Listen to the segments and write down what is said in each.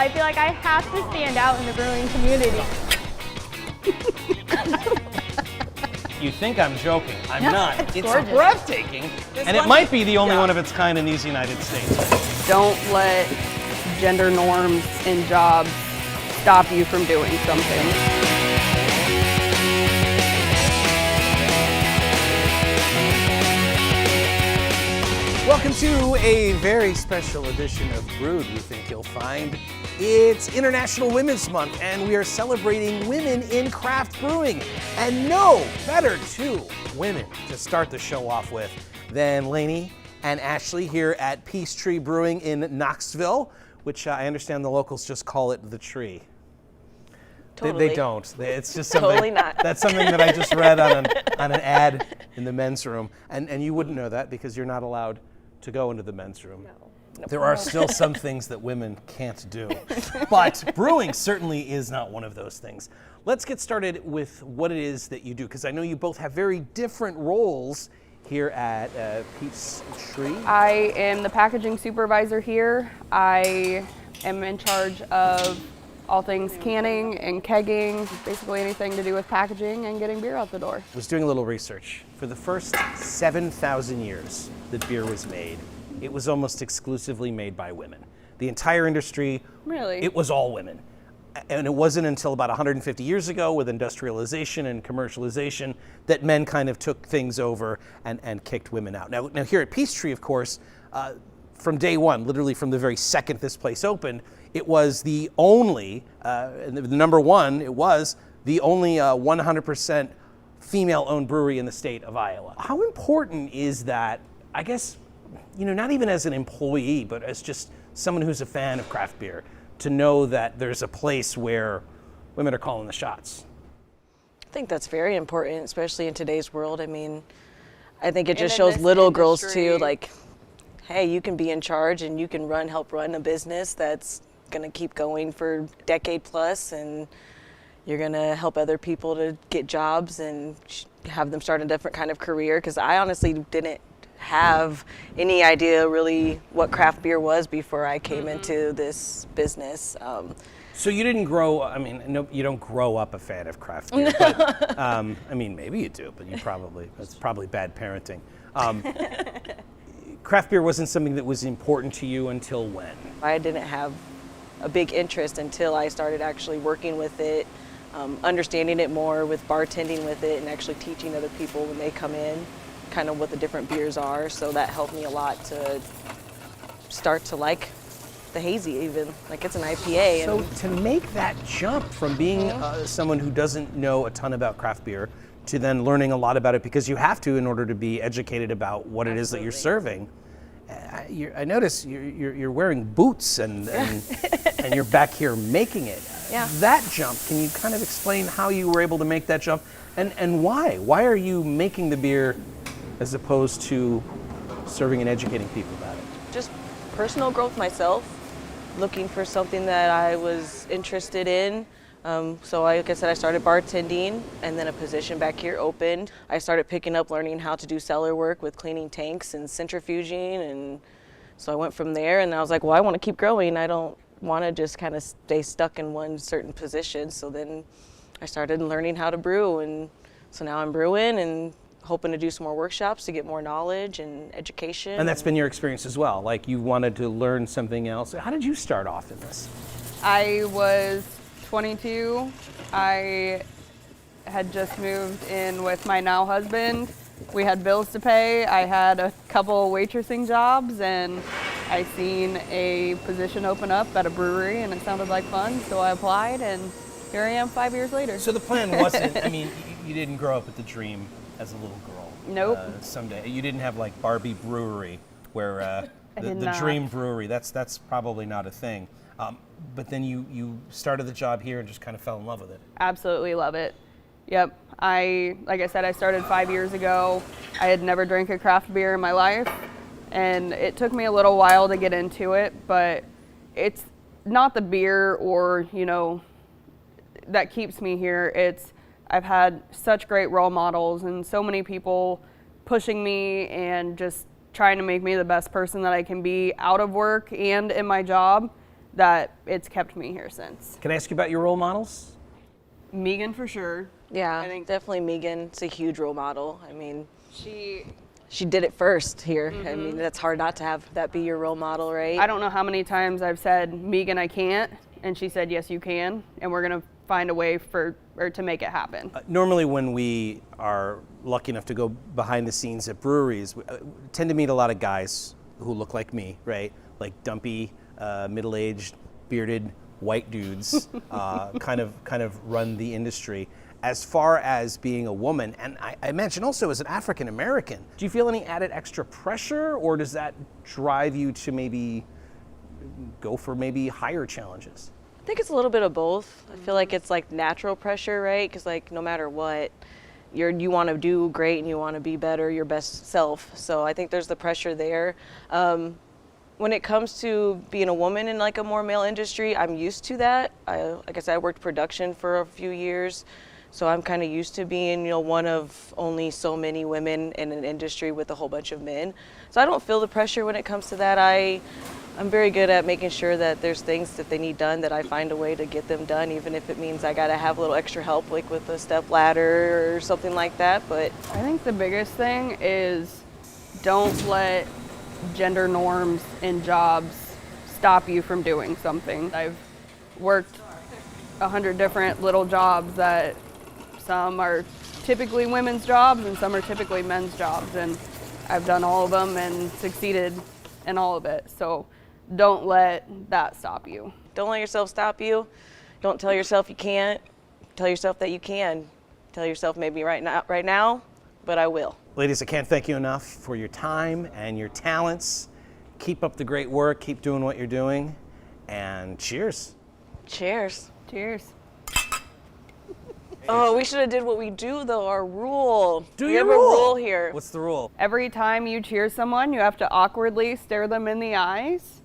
I feel like I have to stand out in the brewing community. You think I'm joking. I'm not. It's gorgeous. breathtaking. And it might be the only one of its kind in these United States. Don't let gender norms in jobs stop you from doing something. Welcome to a very special edition of Brewed, we think you'll find. It's International Women's Month, and we are celebrating women in craft brewing. And no better two women to start the show off with than Laney and Ashely here at Peachtree Brewing in Knoxville, which I understand the locals just call it the tree. Totally. They don't. It's just something. Totally not. That's something that I just read on an ad in the men's room, and you wouldn't know that because you're not allowed to go into the men's room. No. There are still some things that women can't do, but brewing certainly is not one of those things. Let's get started with what it is that you do, because I know you both have very different roles here at Peachtree. I am the packaging supervisor here. I am in charge of all things canning and kegging, basically anything to do with packaging and getting beer out the door. I was doing a little research. For the first 7,000 years that beer was made, it was almost exclusively made by women. The entire industry, Really? it was all women. And it wasn't until about 150 years ago with industrialization and commercialization that men kind of took things over and kicked women out. Now here at Peachtree, of course, from day one, literally from the very second this place opened, it was the only, and the number one, it was the only 100% female-owned brewery in the state of Iowa. How important is that, I guess, not even as an employee, but as just someone who's a fan of craft beer, to know that there's a place where women are calling the shots? I think that's very important, especially in today's world. I mean, I think it And just in shows this little girls industry- too, like, hey, you can be in charge and you can help run a business that's gonna keep going for a decade plus, and you're gonna help other people to get jobs and have them start a different kind of career. Because I honestly didn't have any idea really what craft beer was before I came into this business. So you didn't grow, no, you don't grow up a fan of craft beer, but, maybe you do, but that's probably bad parenting. Craft beer wasn't something that was important to you until when? I didn't have a big interest until I started actually working with it, understanding it more with bartending with it, and actually teaching other people when they come in kind of what the different beers are. So that helped me a lot to start to like the hazy, even like it's an IPA. So And to make that jump from being someone who doesn't know a ton about craft beer to then learning a lot about it, because you have to in order to be educated about what it is that you're serving. I notice you're wearing boots and you're back here making it. Yeah. That jump, can you kind of explain how you were able to make that jump and why? Why are you making the beer as opposed to serving and educating people about it? just personal growth myself, looking for something that I was interested in. So like I said, I started bartending, and then a position back here opened. I started picking up learning how to do cellar work with cleaning tanks and centrifuging, and so I went from there, and I was like, well, I want to keep growing. I don't want to just kind of stay stuck in one certain position. So then I started learning how to brew, and so now I'm brewing and hoping to do some more workshops to get more knowledge and education. And that's been your experience as well, like you wanted to learn something else. How did you start off in this? I was 22. I had just moved in with my now husband. We had bills to pay. I had a couple waitressing jobs, and I seen a position open up at a brewery, and it sounded like fun, so I applied, and here I am 5 years later. So the plan wasn't, you didn't grow up with the dream as a little girl. Nope. Someday. You didn't have like Barbie Brewery where the not. dream brewery, that's probably not a thing. But then you started the job here and just kind of fell in love with it. Absolutely love it. Yep. Like I said, I started 5 years ago. I had never drank a craft beer in my life, and it took me a little while to get into it, but it's not the beer or, that keeps me here. I've had such great role models and so many people pushing me and just trying to make me the best person that I can be out of work and in my job, that it's kept me here since. Can I ask you about your role models? Megan for sure. Yeah, I think definitely Megan. It's a huge role model. I mean, she did it first here. I mean, that's hard not to have that be your role model, right? I don't know how many times I've said, Megan, I can't, and she said, yes, you can, and we're gonna find a way to make it happen. Normally when we are lucky enough to go behind the scenes at breweries, we tend to meet a lot of guys who look like me, right? Like dumpy, middle-aged, bearded, white dudes, kind of run the industry. As far as being a woman, and I imagine also as an African American, do you feel any added extra pressure, or does that drive you to maybe go for maybe higher challenges? I think it's a little bit of both. I feel like it's like natural pressure, right? Because like no matter what, you want to do great and you want to be better, your best self. So I think there's the pressure there. When it comes to being a woman in like a more male industry, I'm used to that. Like I said, I worked production for a few years, so I'm kind of used to being, one of only so many women in an industry with a whole bunch of men. So I don't feel the pressure when it comes to that. I'm very good at making sure that there's things that they need done, that I find a way to get them done, even if it means I got to have a little extra help, like with a step ladder or something like that. But I think the biggest thing is don't let gender norms in jobs stop you from doing something. I've worked 100 different little jobs that some are typically women's jobs and some are typically men's jobs, and I've done all of them and succeeded in all of it. So don't let that stop you. don't let yourself stop you. Don't tell yourself you can't. Tell yourself that you can. Tell yourself maybe right now, but I will. Ladies, I can't thank you enough for your time and your talents. Keep up the great work. Keep doing what you're doing. And cheers. Cheers. Cheers. Oh, we should have did what we do though, our rule. Do we your have rule. a rule here. What's the rule? Every time you cheer someone, you have to awkwardly stare them in the eyes.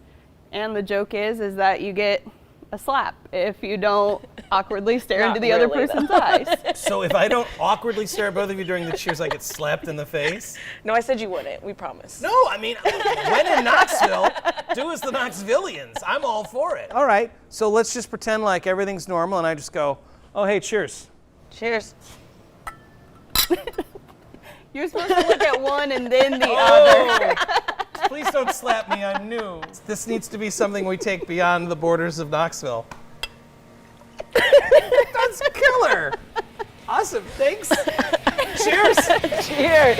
And the joke is that you get a slap if you don't awkwardly stare into the other really, person's eyes. So if I don't awkwardly stare at both of you during the cheers, I get slapped in the face? No, I said you wouldn't. We promise. No, I mean, when in Knoxville, do as the Knoxvillians. I'm all for it. All right, so let's just pretend like everything's normal and I just go, oh, hey, cheers. Cheers. You're supposed to look at one and then the other. Please don't slap me, I'm new. This needs to be something we take beyond the borders of Knoxville. That's killer. Awesome, thanks. Cheers. Cheers.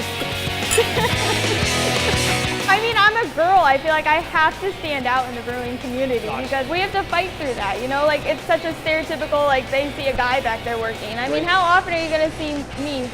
I mean, I'm a girl. I feel like I have to stand out in the brewing community because we have to fight through that. You know, like it's such a stereotypical, like they see a guy back there working. I mean, how often are you going to see me